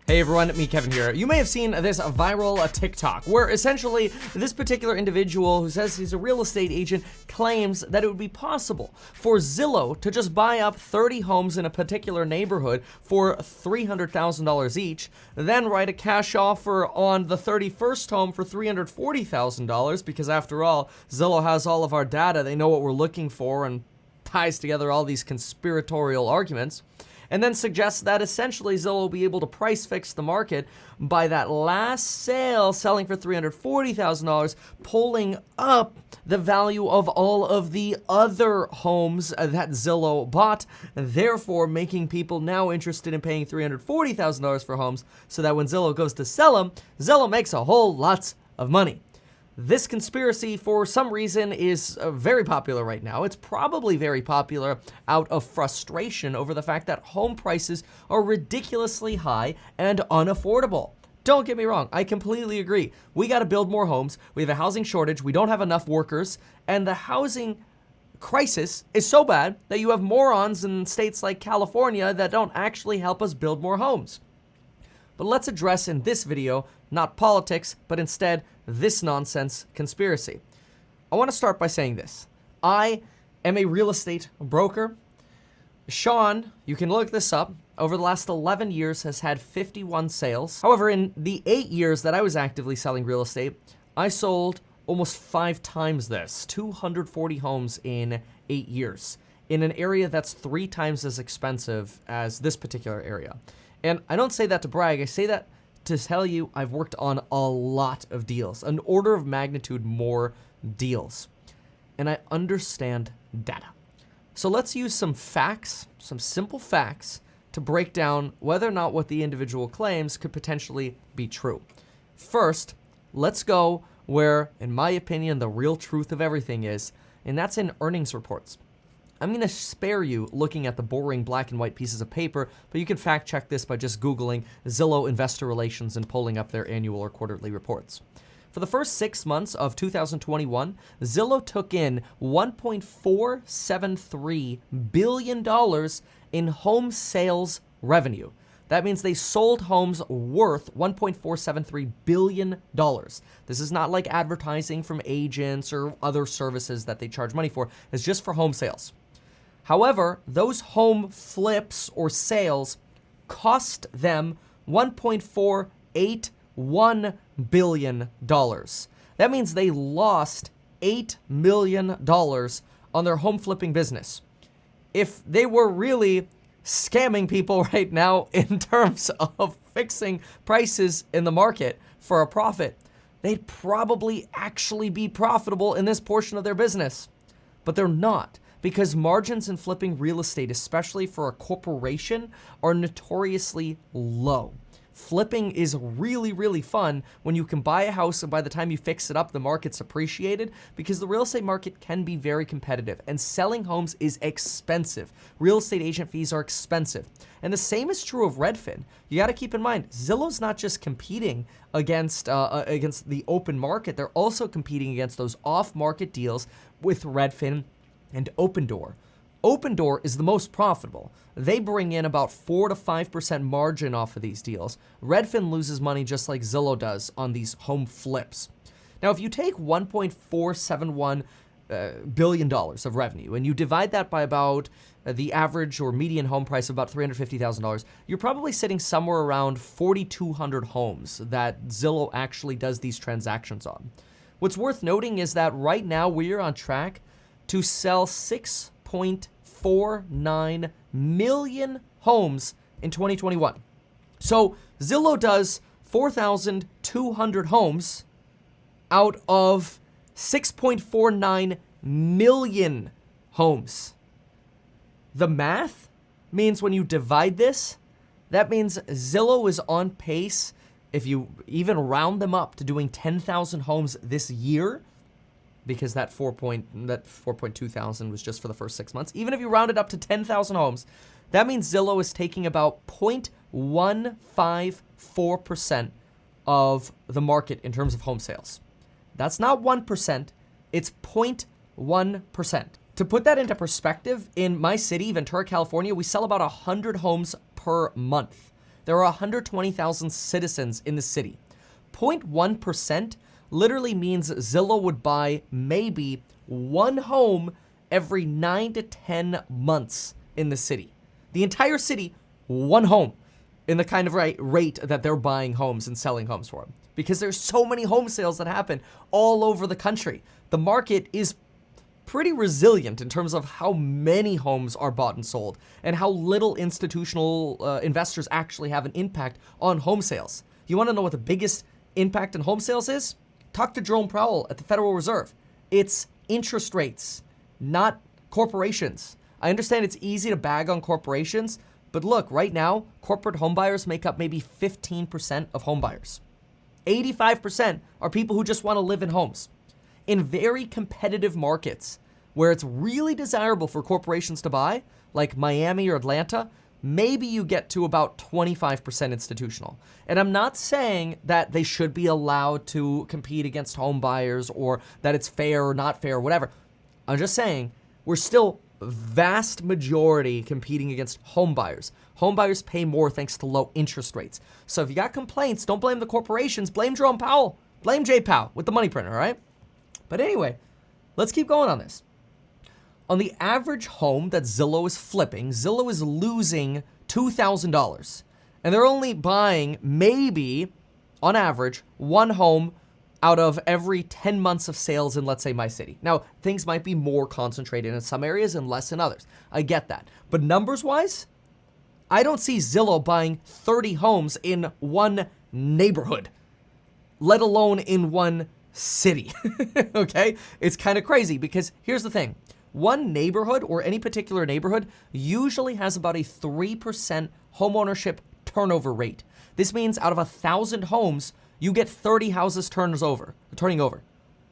Hey everyone, me Kevin here. You may have seen this viral TikTok where essentially this particular individual who says he's a real estate agent claims that it would be possible for Zillow to just buy up 30 homes in a particular neighborhood for $300,000 each, then write a cash offer on the 31st home for $340,000 because after all, Zillow has all of our data, they know what we're looking for and ties together all these conspiratorial arguments. And then suggests that essentially Zillow will be able to price fix the market by that last sale selling for $340,000, pulling up the value of all of the other homes that Zillow bought, therefore making people now interested in paying $340,000 for homes so that when Zillow goes to sell them, Zillow makes a whole lots of money. This conspiracy, for some reason, is very popular right now. It's probably very popular out of frustration over the fact that home prices are ridiculously high and unaffordable. Don't get me wrong, I completely agree. We got to build more homes. We have a housing shortage. We don't have enough workers. And the housing crisis is so bad that you have morons in states like California that don't actually help us build more homes. But let's address in this video not politics, but instead this nonsense conspiracy. I want to start by saying this. I am a real estate broker. Sean, you can look this up, over the last 11 years has had 51 sales. However, in the 8 years that I was actively selling real estate, I sold almost 5 times this, 240 homes in 8 years, in an area that's 3 times as expensive as this particular area. And I don't say that to brag, I say that to tell you I've worked on a lot of deals, an order of magnitude more deals. And I understand data. So let's use some facts, some simple facts, to break down whether or not what the individual claims could potentially be true. First, let's go where, in my opinion, the real truth of everything is, and that's in earnings reports. I'm going to spare you looking at the boring black and white pieces of paper, but you can fact check this by just Googling Zillow Investor Relations and pulling up their annual or quarterly reports. For the first 6 months of 2021, Zillow took in $1.473 billion in home sales revenue. That means they sold homes worth $1.473 billion. This is not like advertising from agents or other services that they charge money for. It's just for home sales. However, those home flips or sales cost them $1.481 billion. That means they lost $8 million on their home flipping business. If they were really scamming people right now in terms of fixing prices in the market for a profit, they'd probably actually be profitable in this portion of their business. But they're not, because margins in flipping real estate, especially for a corporation, are notoriously low. Flipping is really, really fun when you can buy a house and by the time you fix it up, the market's appreciated, because the real estate market can be very competitive and selling homes is expensive. Real estate agent fees are expensive. And the same is true of Redfin. You got to keep in mind, Zillow's not just competing against the open market, they're also competing against those off-market deals with Redfin and Opendoor. Opendoor is the most profitable. They bring in about 4 to 5% margin off of these deals. Redfin loses money just like Zillow does on these home flips. Now, if you take $1.471 billion of revenue and you divide that by about the average or median home price of about $350,000, you're probably sitting somewhere around 4,200 homes that Zillow actually does these transactions on. What's worth noting is that right now we are on track to sell 6.49 million homes in 2021. So Zillow does 4,200 homes out of 6.49 million homes. The math means when you divide this, that means Zillow is on pace, if you even round them up to doing 10,000 homes this year, because that 4.2 thousand was just for the first 6 months. Even if you round it up to 10,000 homes, that means Zillow is taking about 0.154% of the market in terms of home sales. That's not 1%, it's 0.1%. To put that into perspective, in my city, Ventura, California, we sell about 100 homes per month. there are 120,000 citizens in the city. 0.1% literally means Zillow would buy maybe one home every 9 to 10 months in the city. The entire city, one home in the kind of rate that they're buying homes and selling homes for. Because there's so many home sales that happen all over the country. The market is pretty resilient in terms of how many homes are bought and sold and how little institutional investors actually have an impact on home sales. You want to know what the biggest impact on home sales is? Talk to Jerome Powell at the Federal Reserve. It's interest rates, not corporations. I understand it's easy to bag on corporations, but look, right now, corporate homebuyers make up maybe 15% of homebuyers. 85% are people who just want to live in homes. In very competitive markets where it's really desirable for corporations to buy, like Miami or Atlanta, maybe you get to about 25% institutional. And I'm not saying that they should be allowed to compete against home buyers or that it's fair or not fair or whatever. I'm just saying we're still vast majority competing against home buyers. Home buyers pay more thanks to low interest rates. So if you got complaints, don't blame the corporations, blame Jerome Powell, blame J. Powell with the money printer, all right? But anyway, let's keep going on this. On the average home that Zillow is flipping, Zillow is losing $2,000. And they're only buying maybe, on average, one home out of every 10 months of sales in, let's say, my city. Now, things might be more concentrated in some areas and less in others. I get that. But numbers-wise, I don't see Zillow buying 30 homes in one neighborhood, let alone in one city, okay? It's kind of crazy because here's the thing. One neighborhood or any particular neighborhood usually has about a 3% homeownership turnover rate. This means out of 1,000 homes, you get 30 houses turning over.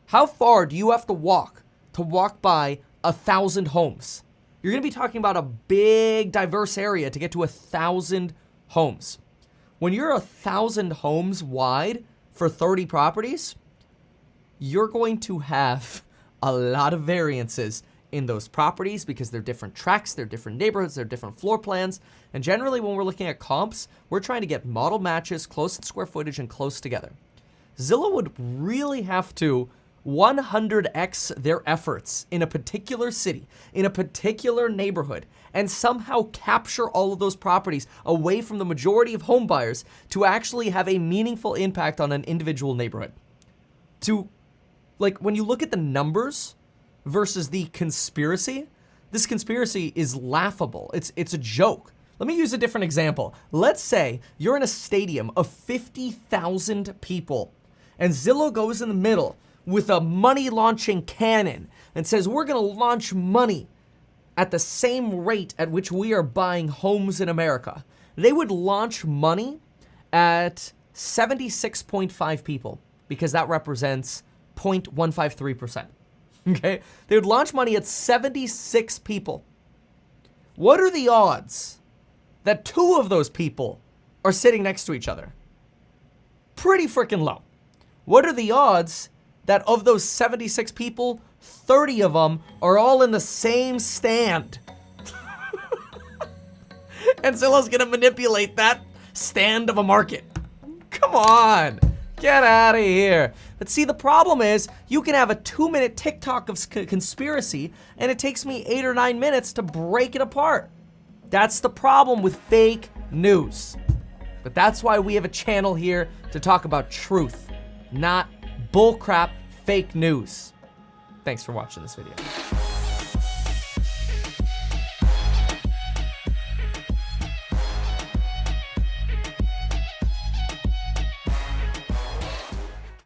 How far do you have to walk by 1,000 homes? You're gonna be talking about a big, diverse area to get to 1,000 homes. When you're 1,000 homes wide for 30 properties, you're going to have a lot of variances in those properties because they're different tracks, they're different neighborhoods, they're different floor plans. And generally when we're looking at comps, we're trying to get model matches, close in square footage, and close together. Zillow would really have to 100x their efforts in a particular city, in a particular neighborhood, and somehow capture all of those properties away from the majority of home buyers to actually have a meaningful impact on an individual neighborhood. When you look at the numbers versus the conspiracy, this conspiracy is laughable. It's a joke. Let me use a different example. Let's say you're in a stadium of 50,000 people and Zillow goes in the middle with a money launching cannon and says, we're gonna launch money at the same rate at which we are buying homes in America. They would launch money at 76.5 people because that represents 0.153%. Okay? They would launch money at 76 people. What are the odds that 2 of those people are sitting next to each other? Pretty freaking low. What are the odds that of those 76 people, 30 of them are all in the same stand? And Zillow's gonna manipulate that stand of a market. Come on. Get out of here. But see, the problem is you can have a 2-minute TikTok of conspiracy and it takes me 8 or 9 minutes to break it apart. That's the problem with fake news. But that's why we have a channel here to talk about truth, not bullcrap fake news. Thanks for watching this video.